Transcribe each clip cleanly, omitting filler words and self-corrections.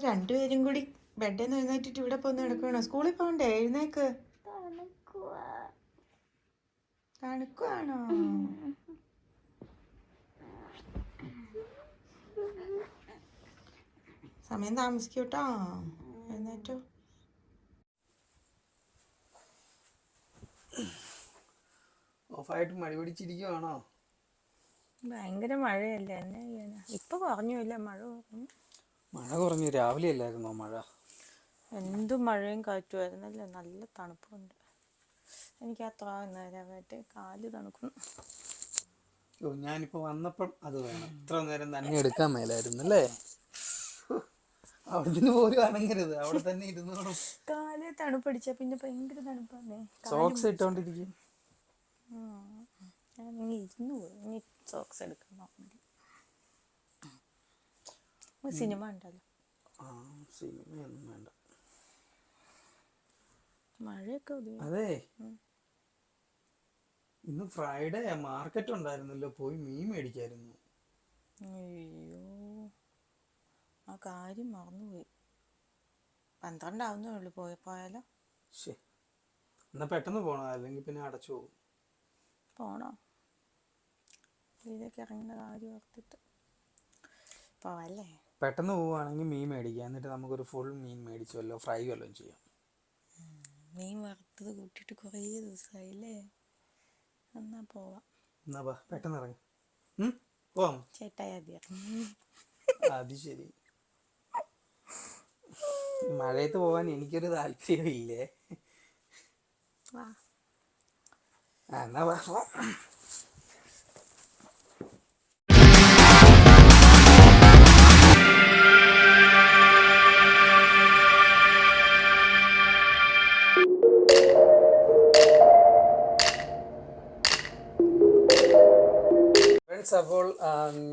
രണ്ടുപേരും കൂടി ബെഡിൽ നിന്ന് എഴുന്നേറ്റിട്ട് ഇവിടെ പോന്ന് കിടക്കണോ? സ്കൂളിൽ പോകണ്ടേ? എഴുന്നേക്ക്. തണുക്കുവാണോ? സമയം താമസിക്കൂട്ടോ. എഴുന്നേറ്റോ. ഓഫായിട്ട് മഴ പിടിച്ചിരിക്കുവാണോ? ഭയങ്കര മഴയല്ലേ, എന്നാ ചെയ്യാനാ? ഇപ്പൊ കുറഞ്ഞില്ല, മഴ കുറഞ്ഞു. മഴ കുറഞ്ഞു. രാവിലെ അല്ലായിരുന്നോ മഴ? എന്ത് മഴയും കാറ്റുമായിരുന്നല്ലേ. നല്ല തണുപ്പുണ്ട്. എനിക്ക് അത്ര നേരമായിട്ട് കാല് തണുക്കുന്നു. ഞാനിപ്പോ വന്നപ്പം അത് വേണം. ഇത്ര നേരം തന്നെ എടുക്കാൻ മേലായിരുന്നു അല്ലേ? അവിടുന്ന് പോലും അനങ്ങരുത്, അവിടെ തന്നെ ഇരുന്നോളും. കാല് തണുപ്പടിച്ച പിന്നെ ഭയങ്കര തണുപ്പാന്നേ. സോക്സ് ഇട്ടോണ്ടിരിക്കും. ഞാൻ ഇരുന്നു പോയി. ഇനി സോക്സ് എടുക്കണം. സിനിമ ഉണ്ടല്ലോ. സിനിമയൊന്നും വേണ്ട. മഴയൊക്കെ അതെ, ഇന്ന് ഫ്രൈഡേ മാർക്കറ്റ് ഉണ്ടായിരുന്നല്ലോ, പോയി മീൻ മേടിക്കായിരുന്നു. അയ്യോ, ആ കാര്യം മറന്നുപോയി. 12 ആവുന്നേ ഉള്ളു. പോയാലോ? എന്നാ പെട്ടെന്ന് പോണോ, അല്ലെങ്കിൽ പിന്നെ അടച്ചു പോകും. പോണോ? ഇതിലേക്ക് ഇറങ്ങുന്ന കാര്യം ഓർത്തിട്ട് പോവല്ലേ? പെട്ടെന്ന് പോവുകയാണെങ്കിൽ മീൻ മേടിക്കാം, എന്നിട്ട് നമുക്കൊരു ഫുൾ മീൻ മേടിച്ച് വല്ലോ ഫ്രൈ വല്ലതും ചെയ്യാം. മീൻ വറുത്തത് കൂട്ടിയിട്ട് കുറേ ദിവസമായില്ലേ. എന്നാ പോവാം. എന്നാ വാ, പെട്ടെന്ന് ഇറങ്ങി പോവാം. ചേട്ടായി അത് ശരി. മഴയത്ത് പോവാൻ എനിക്കൊരു താല്പര്യമില്ലേ. എന്നാ വാ. അപ്പോൾ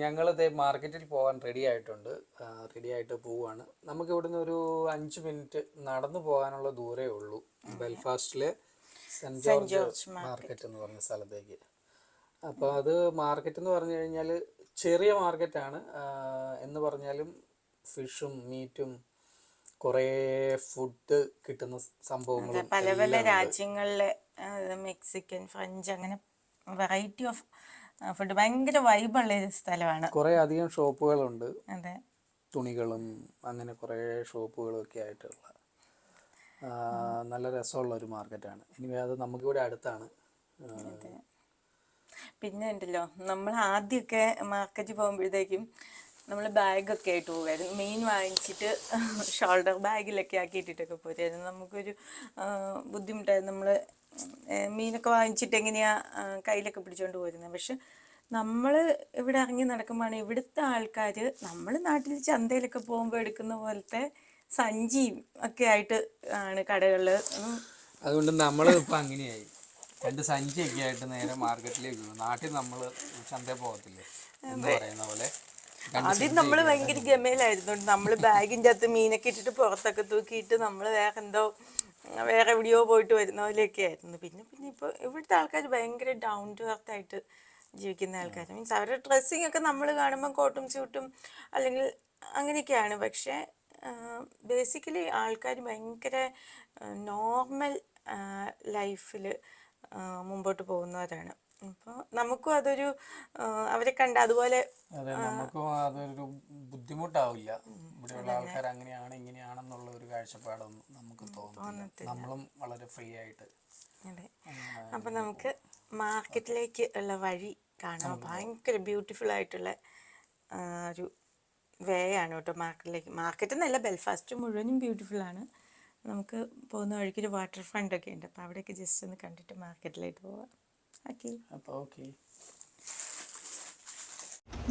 ഞങ്ങളിത് മാർക്കറ്റിൽ പോകാൻ റെഡി ആയിട്ട് പോവുകയാണ്. നമുക്ക് ഇവിടുന്ന് ഒരു 5 മിനിറ്റ് നടന്നു പോകാനുള്ള ദൂരേ ഉള്ളൂ ബെൽഫാസ്റ്റിലെ സെൻറ്റ് ജോർജ് മാർക്കറ്റ് എന്ന് പറഞ്ഞ സ്ഥലത്തേക്ക്. അപ്പോൾ അത് മാർക്കറ്റ് എന്ന് പറഞ്ഞു കഴിഞ്ഞാൽ ചെറിയ മാർക്കറ്റാണ്. എന്ന് പറഞ്ഞാലും ഫിഷും മീറ്റും കുറേ ഫുഡ് കിട്ടുന്ന സംഭവങ്ങളും പല പല രാജ്യങ്ങളിലെ മെക്സിക്കൻ, ഫ്രഞ്ച്, അങ്ങനെ വെറൈറ്റി ഓഫ് ഫുഡ്. ഭയങ്കര വൈബുള്ള ഒരു സ്ഥലമാണ്. കുറേ അധികം ഷോപ്പുകളുണ്ട്. അതെ, തുണികളും അങ്ങനെ കുറേ ഷോപ്പുകളും ഒക്കെ ആയിട്ടുള്ള നല്ല രസമുള്ള ഒരു മാർക്കറ്റാണ്. ഇനി അത് നമുക്കിവിടെ അടുത്താണ്. പിന്നെ ഉണ്ടല്ലോ, നമ്മൾ ആദ്യമൊക്കെ മാർക്കറ്റിൽ പോകുമ്പോഴത്തേക്കും നമ്മൾ ബാഗൊക്കെ ആയിട്ട് പോകുമായിരുന്നു. മീൻ വാങ്ങിച്ചിട്ട് ഷോൾഡർ ബാഗിലൊക്കെ ആക്കിയിട്ടിട്ടൊക്കെ പോരുമായിരുന്നു. നമുക്കൊരു ബുദ്ധിമുട്ടായിരുന്നു. നമ്മൾ മീനൊക്കെ വാങ്ങിച്ചിട്ട് എങ്ങനെയാണ് കയ്യിലൊക്കെ പിടിച്ചുകൊണ്ട് പോരുന്നത്. പക്ഷെ നമ്മൾ ഇവിടെ ഇറങ്ങി നടക്കുമ്പോഴാണ് ഇവിടുത്തെ ആൾക്കാർ നമ്മൾ നാട്ടിൽ ചന്തയിലൊക്കെ പോകുമ്പോൾ എടുക്കുന്ന പോലത്തെ സഞ്ചിയും ഒക്കെ ആയിട്ട് ആണ് കടകളിൽ. അതുകൊണ്ട് നമ്മൾ ഇപ്പം അങ്ങനെയായി, 2 സഞ്ചിയൊക്കെ ആയിട്ട് നേരെ മാർക്കറ്റിലേക്ക് പോകും. നാട്ടിൽ നമ്മൾ ചന്തയിൽ പോകത്തില്ലേ എന്ന് പറയുന്ന പോലെ. ആദ്യം നമ്മൾ ഭയങ്കര ഗമയിലായിരുന്നു. നമ്മൾ ബാഗിൻ്റെ അകത്ത് മീനൊക്കെ ഇട്ടിട്ട് പുറത്തൊക്കെ തൂക്കിയിട്ട് നമ്മൾ വേറെ എവിടെയോ പോയിട്ട് വരുന്ന പോലെയൊക്കെ ആയിരുന്നു. പിന്നെ ഇപ്പോൾ ഇവിടുത്തെ ആൾക്കാർ ഭയങ്കര ഡൗൺ ടു എർത്ത് ആയിട്ട് ജീവിക്കുന്ന ആൾക്കാർ. മീൻസ് അവരുടെ ഡ്രസ്സിങ് ഒക്കെ നമ്മൾ കാണുമ്പോൾ കോട്ടും സ്യൂട്ടും അല്ലെങ്കിൽ അങ്ങനെയൊക്കെയാണ്. പക്ഷേ ബേസിക്കലി ആൾക്കാർ ഭയങ്കര നോർമൽ ലൈഫിൽ മുമ്പോട്ട് പോകുന്നവരാണ്. അപ്പോൾ നമുക്കും അതൊരു അവരെ കണ്ട അതുപോലെ നമുക്കും അതൊരു ബുദ്ധിമുട്ടാവില്ല. ഇവിടെയുള്ള ആൾക്കാർ അങ്ങനെയാണ് ഇങ്ങനെയാണെന്നുള്ള ഒരു കാഴ്ചപ്പാടൊന്നും നമുക്ക് തോന്നുന്നില്ല. നമ്മളും വളരെ ഫ്രീ ആയിട്ട്. അതെ. അപ്പം നമുക്ക് മാർക്കറ്റിലേക്ക് ഉള്ള വഴി കാണാം. ഭയങ്കര ബ്യൂട്ടിഫുൾ ആയിട്ടുള്ള ഒരു വേ ആണ് കേട്ടോ മാർക്കറ്റിലേക്ക്. മാർക്കറ്റ് എന്നല്ല, ബെൽഫാസ്റ്റ് മുഴുവനും ബ്യൂട്ടിഫുള്ളാണ്. നമുക്ക് പോകുന്ന വഴിക്കൊരു വാട്ടർ ഫ്രണ്ട് ഒക്കെ ഉണ്ട്. അപ്പോൾ അവിടെയൊക്കെ ജസ്റ്റ് ഒന്ന് കണ്ടിട്ട് മാർക്കറ്റിലേക്ക് പോവാം. ഓക്കെ.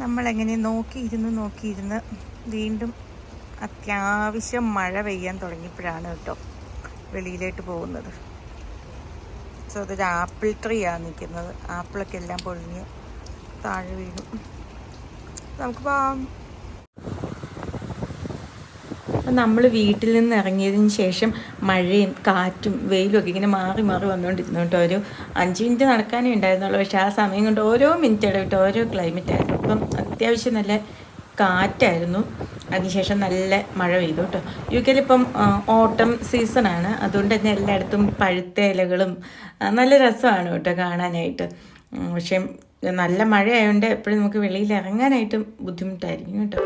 നമ്മളെങ്ങനെ നോക്കിയിരുന്ന് വീണ്ടും അത്യാവശ്യം മഴ പെയ്യാൻ തുടങ്ങിയപ്പോഴാണ് കേട്ടോ വെളിയിലേക്ക് പോകുന്നത്. സോ അതൊരു ആപ്പിൾ ട്രീ ആണ് നിൽക്കുന്നത്. ആപ്പിളൊക്കെ എല്ലാം പൊളിഞ്ഞ് താഴെ വീണു. നമുക്ക് പോവാം. അപ്പം നമ്മൾ വീട്ടിൽ നിന്ന് ഇറങ്ങിയതിന് ശേഷം മഴയും കാറ്റും വെയിലും ഒക്കെ ഇങ്ങനെ മാറി വന്നുകൊണ്ടിരുന്നു കേട്ടോ. ഒരു 5 മിനിറ്റ് നടക്കാനേ ഉണ്ടായിരുന്നുള്ളൂ. പക്ഷേ ആ സമയം കൊണ്ട് ഓരോ മിനിറ്റ് ഇടവിട്ട് ഓരോ ക്ലൈമറ്റ് ആയിരുന്നു. അപ്പം അത്യാവശ്യം നല്ല കാറ്റായിരുന്നു. അതിനുശേഷം നല്ല മഴ പെയ്തു കേട്ടോ. യു കെയിൽ ഇപ്പം ഓട്ടം സീസണാണ്, അതുകൊണ്ട് തന്നെ എല്ലായിടത്തും പഴുത്ത ഇലകളും നല്ല രസമാണ് കേട്ടോ കാണാനായിട്ട്. പക്ഷേ നല്ല മഴയായതുകൊണ്ട് എപ്പോഴും നമുക്ക് വെളിയിൽ ഇറങ്ങാനായിട്ടും ബുദ്ധിമുട്ടായിരിക്കും കേട്ടോ.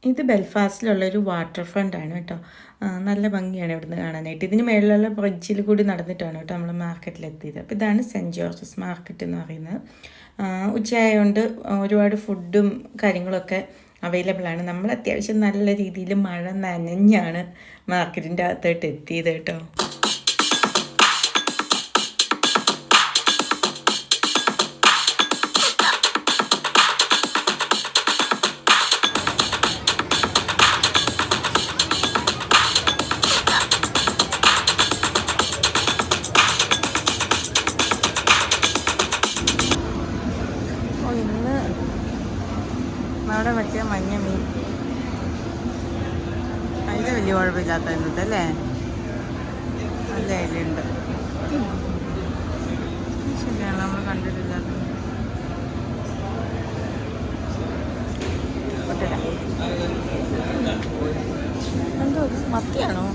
ഇത് ബെൽഫാസ്റ്റിലുള്ളൊരു വാട്ടർ ഫ്രണ്ടാണ് കേട്ടോ. നല്ല ഭംഗിയാണ് ഇവിടുന്ന് കാണാനായിട്ട്. ഇതിന് മേളിലുള്ള ബ്രിഡ്ജിൽ കൂടി നടന്നിട്ടാണ് കേട്ടോ നമ്മൾ മാർക്കറ്റിലെത്തിയത്. അപ്പോൾ ഇതാണ് സെൻറ്റ് ജോർജസ് മാർക്കറ്റ് എന്ന് പറയുന്നത്. ഉച്ചയായതുകൊണ്ട് ഒരുപാട് ഫുഡും കാര്യങ്ങളൊക്കെ അവൈലബിൾ ആണ്. നമ്മൾ അത്യാവശ്യം നല്ല രീതിയിൽ മഴ നനഞ്ഞാണ് മാർക്കറ്റിൻ്റെ അകത്തോട്ട് എത്തിയത് കേട്ടോ. അവിടെ മറ്റേ മഞ്ഞ മീൻ അതിൽ വലിയ കുഴപ്പമില്ലാത്തത് അല്ലേ, നല്ല അതിലുണ്ട്. ശരിയാണ്, നമ്മൾ കണ്ടിട്ടില്ലാത്ത എന്തോ മത്തിയാണോ?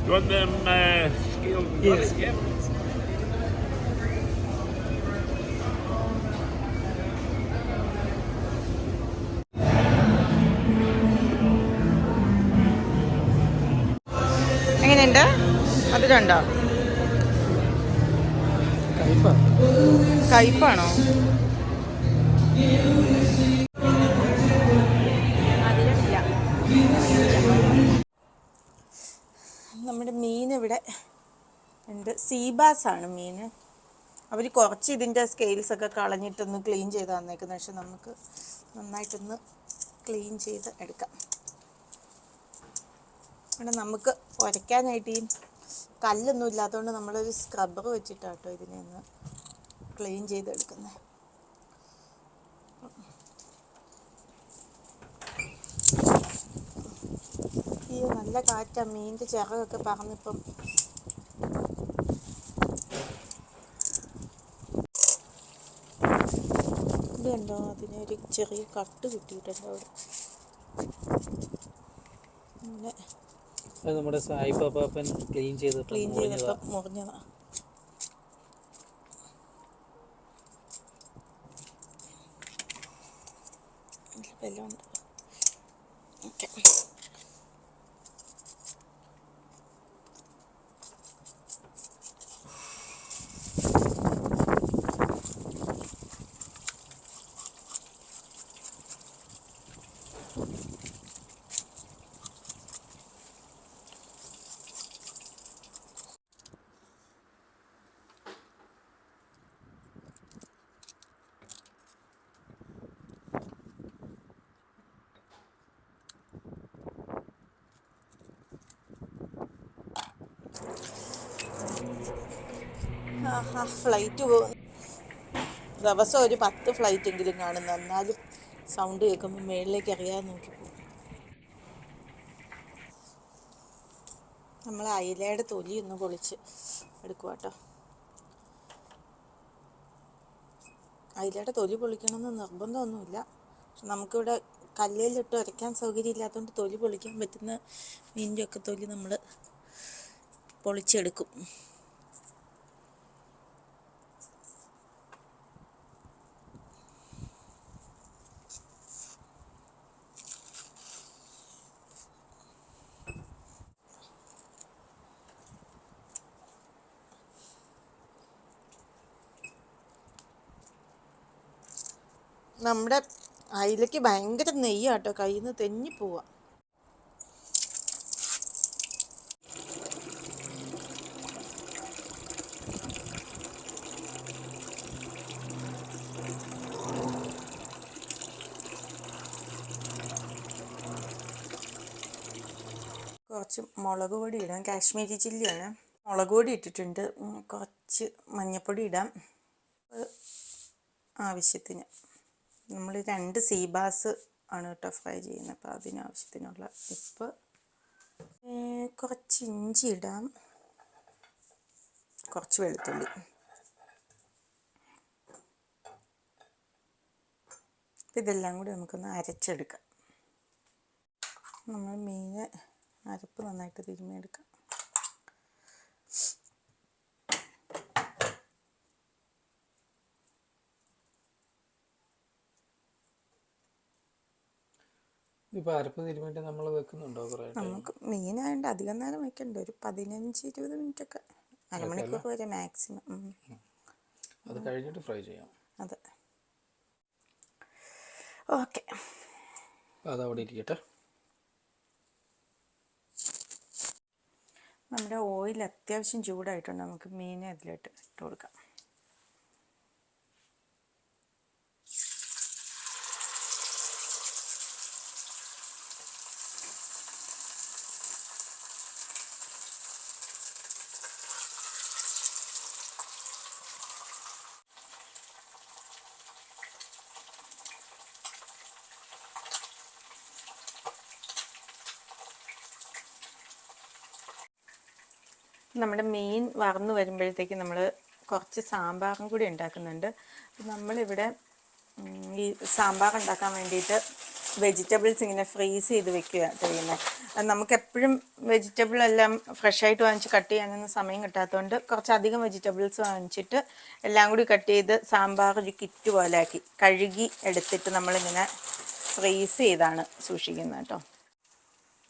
You want them scaled? Yes. Yep. എങ്ങനെയുണ്ട്? അതിലുണ്ടോ? കയ്പാണോ? നമ്മുടെ മീൻ ഇവിടെ ഉണ്ട്. സീബാസാണ് മീൻ. അവർ കുറച്ച് ഇതിൻ്റെ സ്കെയിൽസൊക്കെ കളഞ്ഞിട്ടൊന്ന് ക്ലീൻ ചെയ്ത് തന്നേക്കുന്നത്. പക്ഷെ നമുക്ക് നന്നായിട്ടൊന്ന് ക്ലീൻ ചെയ്ത് എടുക്കാം. ഇവിടെ നമുക്ക് ഉരയ്ക്കാനായിട്ട് ഈ കല്ലൊന്നും ഇല്ലാത്തതുകൊണ്ട് നമ്മളൊരു സ്ക്രബ്ബർ വെച്ചിട്ടാട്ടോ ഇതിനെ ഒന്ന് ക്ലീൻ ചെയ്തെടുക്കുന്നത്. ഈ നല്ല കാറ്റാ, മീനിൻ്റെ ചിറകൊക്കെ പറന്നിപ്പം. ഇതുണ്ടോ, അതിനൊരു ചെറിയ കട്ട് കിട്ടിയിട്ടുണ്ട് അവിടെ. അങ്ങനെ നമ്മുടെ സായിപ്പാപ്പൻ ക്ലീൻ ചെയ്തപ്പോൾ മുറിഞ്ഞതാ. വെല്ലമുണ്ട്. ഓക്കെ, ഫ്ലൈറ്റ് പോകും. ദിവസം ഒരു 10 ഫ്ലൈറ്റെങ്കിലും കാണുന്നു. എന്നാലും സൗണ്ട് കേൾക്കുമ്പോൾ മേളിലേക്ക് അറിയാതെ നോക്കി പോകും. നമ്മൾ അയിലയുടെ തൊലി ഒന്ന് പൊളിച്ച് എടുക്കുക കേട്ടോ. അയിലയുടെ തൊലി പൊളിക്കണമെന്ന് നിർബന്ധമൊന്നുമില്ല. പക്ഷെ നമുക്കിവിടെ കല്ലിലിട്ട് ഉരയ്ക്കാൻ സൗകര്യം ഇല്ലാത്തതുകൊണ്ട് തൊലി പൊളിക്കാൻ പറ്റുന്ന മീനിൻ്റെ ഒക്കെ തൊലി നമ്മൾ പൊളിച്ചെടുക്കും. നമ്മുടെ അയിലയ്ക്ക് ഭയങ്കര നെയ്യാട്ടോ, കയ്യിൽ നിന്ന് തെന്നി പോവാ. കുറച്ച് മുളക് പൊടി ഇടാം. കാശ്മീരി ചില്ലിയാണ്. മുളക് പൊടി ഇട്ടിട്ടുണ്ട്. കുറച്ച് മഞ്ഞൾപ്പൊടി ഇടാം ആവശ്യത്തിന്. നമ്മൾ 2 സീ ബാസ് ആണ് കേട്ടോ ഫ്രൈ ചെയ്യുന്നത്. അപ്പോൾ അതിനാവശ്യത്തിനുള്ള ഉപ്പ്. കുറച്ച് ഇഞ്ചി ഇടാം, കുറച്ച് വെളുത്തുള്ളി. ഇതെല്ലാം കൂടി നമുക്കൊന്ന് അരച്ചെടുക്കാം. നമ്മൾ മീൻ അരപ്പ് നന്നായിട്ട് തിരുമ്മിയെടുക്കാം. ഇപ്പോൾ അരപ്പ് തിരുമ്മിയിട്ട് നമ്മൾ വെക്കുന്നുണ്ടോ? കുറേ നമുക്ക് മീനായതുകൊണ്ട് അധികം നേരം വെക്കണ്ട, ഒരു 15-20 മിനിറ്റൊക്കെ, അരമണിക്കൂർ വരെ മാക്സിമം. അത് കഴിഞ്ഞിട്ട് ഫ്രൈ ചെയ്യാം. അതെ, ഓക്കെ. അതവിടെ ഇരിക്കട്ടെ. നമ്മുടെ ഓയിൽ അത്യാവശ്യം ചൂടായിട്ടുണ്ട്. നമുക്ക് മീൻ അതിലോട്ട് ഇട്ട് കൊടുക്കാം. നമ്മുടെ മീൻ വറന്ന് വരുമ്പോഴത്തേക്ക് നമ്മൾ കുറച്ച് സാമ്പാറും കൂടി ഉണ്ടാക്കുന്നുണ്ട്. നമ്മളിവിടെ ഈ സാമ്പാർ ഉണ്ടാക്കാൻ വേണ്ടിയിട്ട് വെജിറ്റബിൾസ് ഇങ്ങനെ ഫ്രീസ് ചെയ്ത് വെക്കുക ചെയ്യുന്നത്. നമുക്ക് എപ്പോഴും വെജിറ്റബിൾ എല്ലാം ഫ്രഷായിട്ട് വാങ്ങിച്ച് കട്ട് ചെയ്യാനൊന്നും സമയം കിട്ടാത്തതുകൊണ്ട് കുറച്ചധികം വെജിറ്റബിൾസ് വാങ്ങിച്ചിട്ട് എല്ലാം കൂടി കട്ട് ചെയ്ത് സാമ്പാർ ഒരു കിറ്റ് പോലെ ആക്കി കഴുകി എടുത്തിട്ട് നമ്മളിങ്ങനെ ഫ്രീസ് ചെയ്താണ് സൂക്ഷിക്കുന്നത് കേട്ടോ.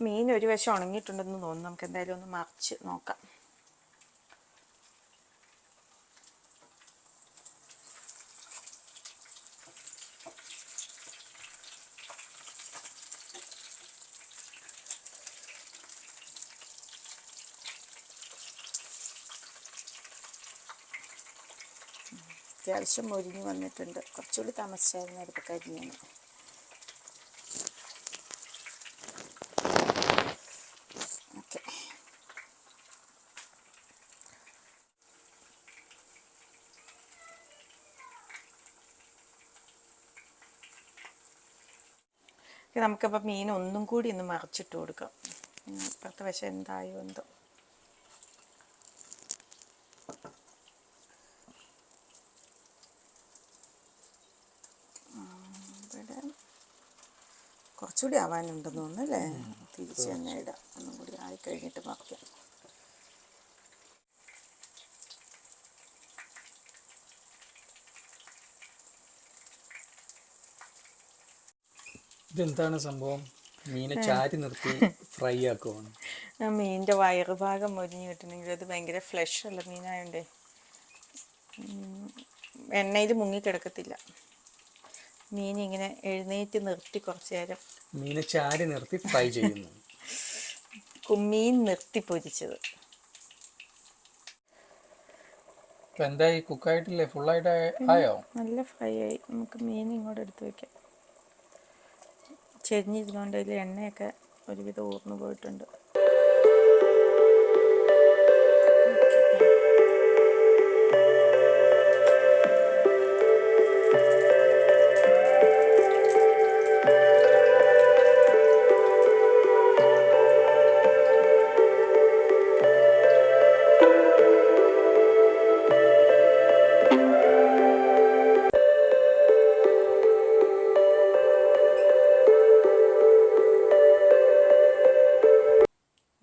മീൻ ഒരു വശം ഉണങ്ങിയിട്ടുണ്ടെന്ന് തോന്നുന്നു. നമുക്ക് എന്തായാലും ഒന്ന് മറിച്ച് നോക്കാം. അത്യാവശ്യം മൊരിഞ്ഞ് വന്നിട്ടുണ്ട്. കുറച്ചുകൂടി താമസിച്ചായിരുന്നു അടുത്ത കരിഞ്ഞാണ്. ഓക്കെ, നമുക്കപ്പോൾ മീൻ ഒന്നും കൂടി ഒന്ന് മറിച്ചിട്ട് കൊടുക്കാം. ഇപ്പുറത്തെ വശം എന്തായോ എന്തോ. കുറച്ചുകൂടി ആവാനുണ്ടെന്ന് തോന്നുന്നു അല്ലേ? തിരിച്ച് തന്നെ ഇടാം. ഒന്നും കൂടി ആയി കഴിഞ്ഞിട്ട് മറിക്കാം. ഇതെന്താണ് സംഭവം? മീനെ ചാരി നിർത്തി ഫ്രൈ ആക്കുവാണ്. മീനിൻ്റെ വയറുഭാഗം മൊരിഞ്ഞ് കിട്ടണമെങ്കിൽ അത് ഭയങ്കര ഫ്ലഷ് ഉള്ള മീനായോണ്ടേ എണ്ണയിൽ മുങ്ങിക്കിടക്കത്തില്ല. മീൻ ഇങ്ങനെ എഴുന്നേറ്റ് നിർത്തി കുറച്ച് നേരം മീനെ ചാരി നിർത്തി ഫ്രൈ ചെയ്യുന്നു. മീൻ നിർത്തി പൊരിച്ചത്. ഇപ്പം എന്തായി? കുക്കായിട്ടില്ലേ? ഫുള്ളായിട്ട് ആയോ? നല്ല ഫ്രൈ ആയി. നമുക്ക് മീൻ ഇങ്ങോട്ട് എടുത്ത് വയ്ക്കാം. ചെരിഞ്ഞിരുന്നുകൊണ്ട് അതിൽ എണ്ണയൊക്കെ ഒരുവിധം ഊർന്നു പോയിട്ടുണ്ട്.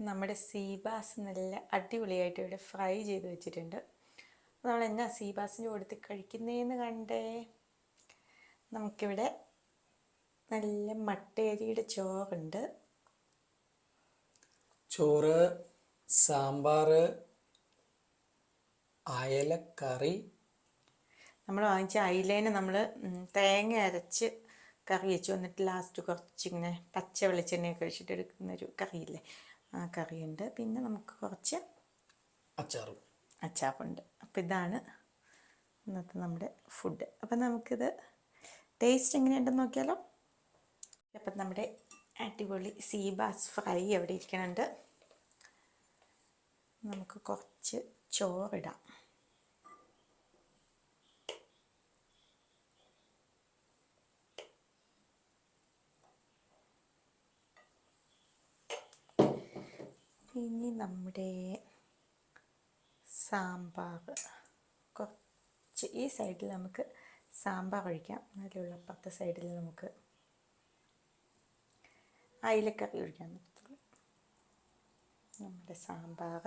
നമ്മുടെ സീബാസ് നല്ല അടിപൊളിയായിട്ട് ഇവിടെ ഫ്രൈ ചെയ്ത് വെച്ചിട്ടുണ്ട്. നമ്മൾ എന്നാ സീബാസിൻ്റെ കൊടുത്ത് കഴിക്കുന്നതെന്ന് കണ്ടേ. നമുക്കിവിടെ നല്ല മട്ടയരിയുടെ ചോറുണ്ട്. ചോറ്, സാമ്പാർ, അയലക്കറി. നമ്മൾ വാങ്ങിച്ച അയിലേനെ നമ്മൾ തേങ്ങ അരച്ച് കറി വെച്ചു. എന്നിട്ട് ലാസ്റ്റ് കുറച്ചിങ്ങനെ പച്ച വെളിച്ചെണ്ണയൊക്കെ ഒഴിച്ചിട്ട് എടുക്കുന്നൊരു കറിയില്ലേ, ആ കറിയുണ്ട്. പിന്നെ നമുക്ക് കുറച്ച് അച്ചാറുണ്ട്. അപ്പോൾ ഇതാണ് ഇന്നത്തെ നമ്മുടെ ഫുഡ്. അപ്പം നമുക്കിത് ടേസ്റ്റ് എങ്ങനെയുണ്ടെന്ന് നോക്കിയാലോ. അപ്പം നമ്മുടെ അടിപൊളി സീബാസ് ഫ്രൈ അവിടെ ഇരിക്കുന്നുണ്ട്. നമുക്ക് കുറച്ച് ചോറിടാം. ഇനി നമ്മുടെ സാമ്പാർ കുറച്ച് ഈ സൈഡിൽ നമുക്ക് സാമ്പാർ ഒഴിക്കാം. അതിലുള്ള അപ്പുറത്തെ സൈഡിൽ നമുക്ക് അയിലക്കറി ഒഴിക്കാൻ പറ്റത്തുള്ളൂ. നമ്മുടെ സാമ്പാർ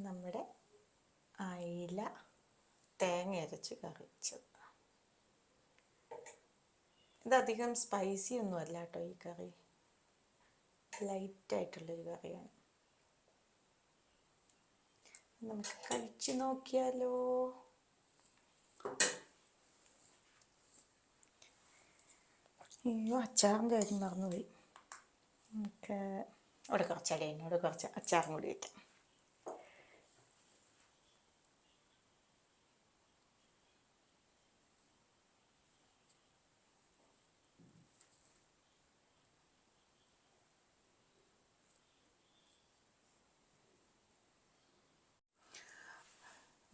നമ്മുടെ അയില തേങ്ങ അരച്ച് കറി വെച്ചത്. ഇതധികം സ്പൈസി ഒന്നും അല്ല കേട്ടോ ഈ കറി, ലൈറ്റായിട്ടുള്ളൊരു കറിയാണ്. നമുക്ക് കഴിച്ചു നോക്കിയാലോ. അയ്യോ, അച്ചാറിൻ്റെ കാര്യം മറന്നുപോയി. നമുക്ക് അവിടെ കുറച്ചല്ലേ, എന്നോട് കുറച്ച് അച്ചാറും കൂടി വയ്ക്കാം.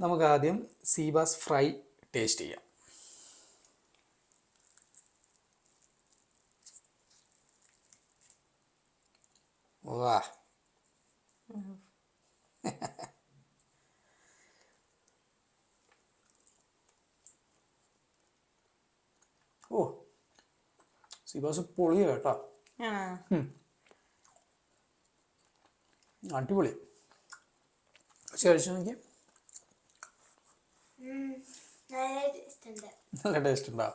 നമുക്ക് ആദ്യം സീബാസ് ഫ്രൈ ടേസ്റ്റ് ചെയ്യാം. വാ, ഓ സീബാസ് പൊളിയാ കേട്ടോ, അടിപൊളി. പക്ഷെ കഴിച്ചു നോക്കി, നല്ല ടേസ്റ്റ് ഉണ്ടാ.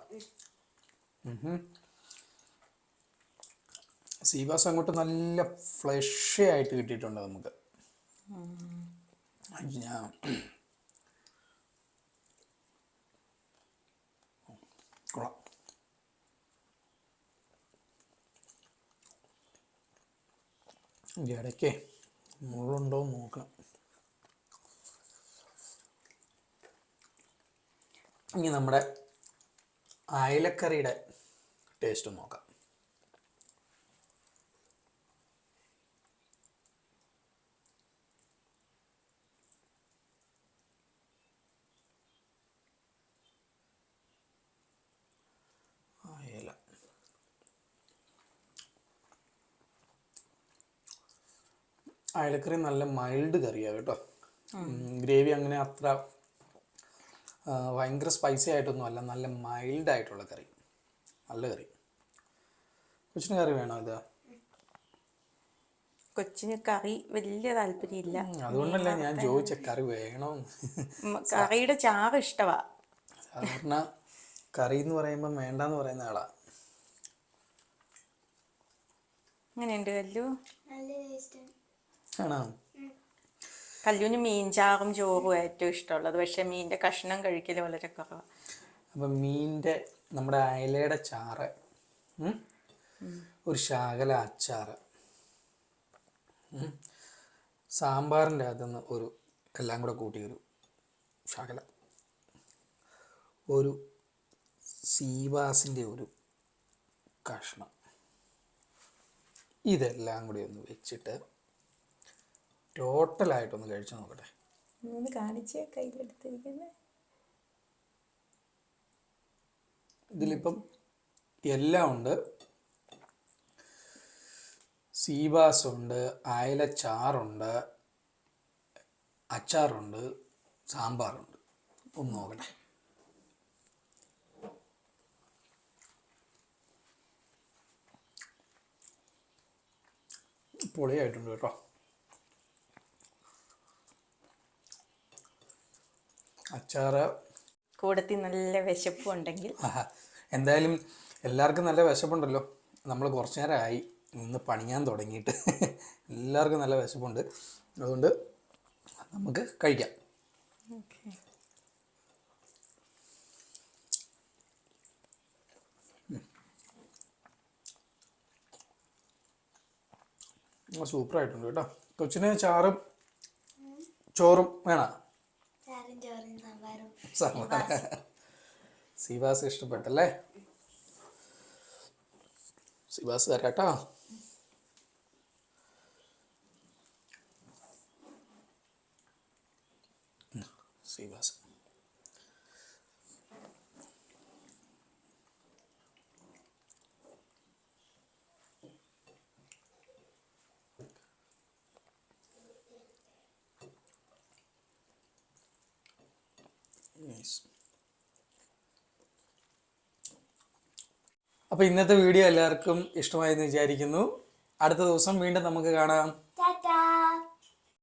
സീബാസ് അങ്ങോട്ട് നല്ല ഫ്ലഷ് ആയിട്ട് കിട്ടിയിട്ടുണ്ട് നമുക്ക്. ഞാൻ കൊള്ളാം. ഇടയ്ക്ക് മുള്ളുണ്ടോ നോക്കണം. ഇനി നമ്മുടെ അയലക്കറിയുടെ ടേസ്റ്റ് നോക്കാം. അയല അയലക്കറി നല്ല മൈൽഡ് കറിയാണ് കേട്ടോ. ഗ്രേവി അങ്ങനെ അത്ര ഭയങ്കര സ്പൈസി ആയിട്ടൊന്നും അല്ല, നല്ല മൈൽഡ് ആയിട്ടുള്ള കറി, നല്ല കറി. കൊച്ചിന് കറി വേണോ? ഇത് കൊച്ചിന് കറി വലിയ താല്പര്യമില്ല, അതുകൊണ്ടല്ലേ ഞാൻ ചോദിച്ച കറി വേണോ. കറിയുടെ ചാറ് ഇഷ്ടമാ. സാധാരണ കറി എന്ന് പറയുമ്പോൾ വേണ്ടെന്ന് പറയുന്ന ആളാ. എങ്ങനെയുണ്ട് കല്ലു? ആണോ? കല്ലുവിന് മീൻചാറും ചോറും ഏറ്റവും ഇഷ്ടമുള്ളത്, പക്ഷെ മീനിന്റെ കഷ്ണം കഴിക്കൽ വളരെ കുറവാണ്. അപ്പം മീനിന്റെ നമ്മുടെ അയലയുടെ ചാറ്, ഒരു ശകല അച്ചാറ്, സാമ്പാറിൻ്റെ അകത്തുനിന്ന് ഒരു എല്ലാം കൂടെ കൂട്ടി ഒരു ശകല, ഒരു സീബാസിൻ്റെ ഒരു കഷ്ണം, ഇതെല്ലാം കൂടി ഒന്ന് വെച്ചിട്ട് ടോട്ടലായിട്ടൊന്ന് കഴിച്ചു നോക്കട്ടെ. ഒന്ന് കാണിച്ചേ കയ്യിലെടുത്തിരിക്കുന്നത്. ഇതിലിപ്പം എല്ലാം ഉണ്ട്. സീബാസ് ഉണ്ട്, അയല ചാറുണ്ട്, അച്ചാറുണ്ട്, സാമ്പാറുണ്ട്. ഒന്ന് നോക്കട്ടെ. പൊളിയായിട്ടുണ്ട് കേട്ടോ. അച്ചാറ് കൂടത്തിൽ നല്ല വിശപ്പും ഉണ്ടെങ്കിൽ എന്തായാലും എല്ലാവർക്കും നല്ല വിശപ്പുണ്ടല്ലോ. നമ്മൾ കുറച്ച് നേരമായി ഇന്ന് പണിയാൻ തുടങ്ങിയിട്ട്. എല്ലാവർക്കും നല്ല വിശപ്പുണ്ട്, അതുകൊണ്ട് നമുക്ക് കഴിക്കാം. സൂപ്പറായിട്ടുണ്ട് കേട്ടോ. കൊച്ചിന് ചാറും ചോറും വേണോ? സീബാസ് ഇഷ്ടപ്പെട്ടല്ലേ? സീബാസ് തരാട്ടോ. ശ്രീവാസ്. അപ്പോൾ ഇന്നത്തെ വീഡിയോ എല്ലാവർക്കും ഇഷ്ടമായെന്ന് വിചാരിക്കുന്നു. അടുത്ത ദിവസം വീണ്ടും നമുക്ക് കാണാം.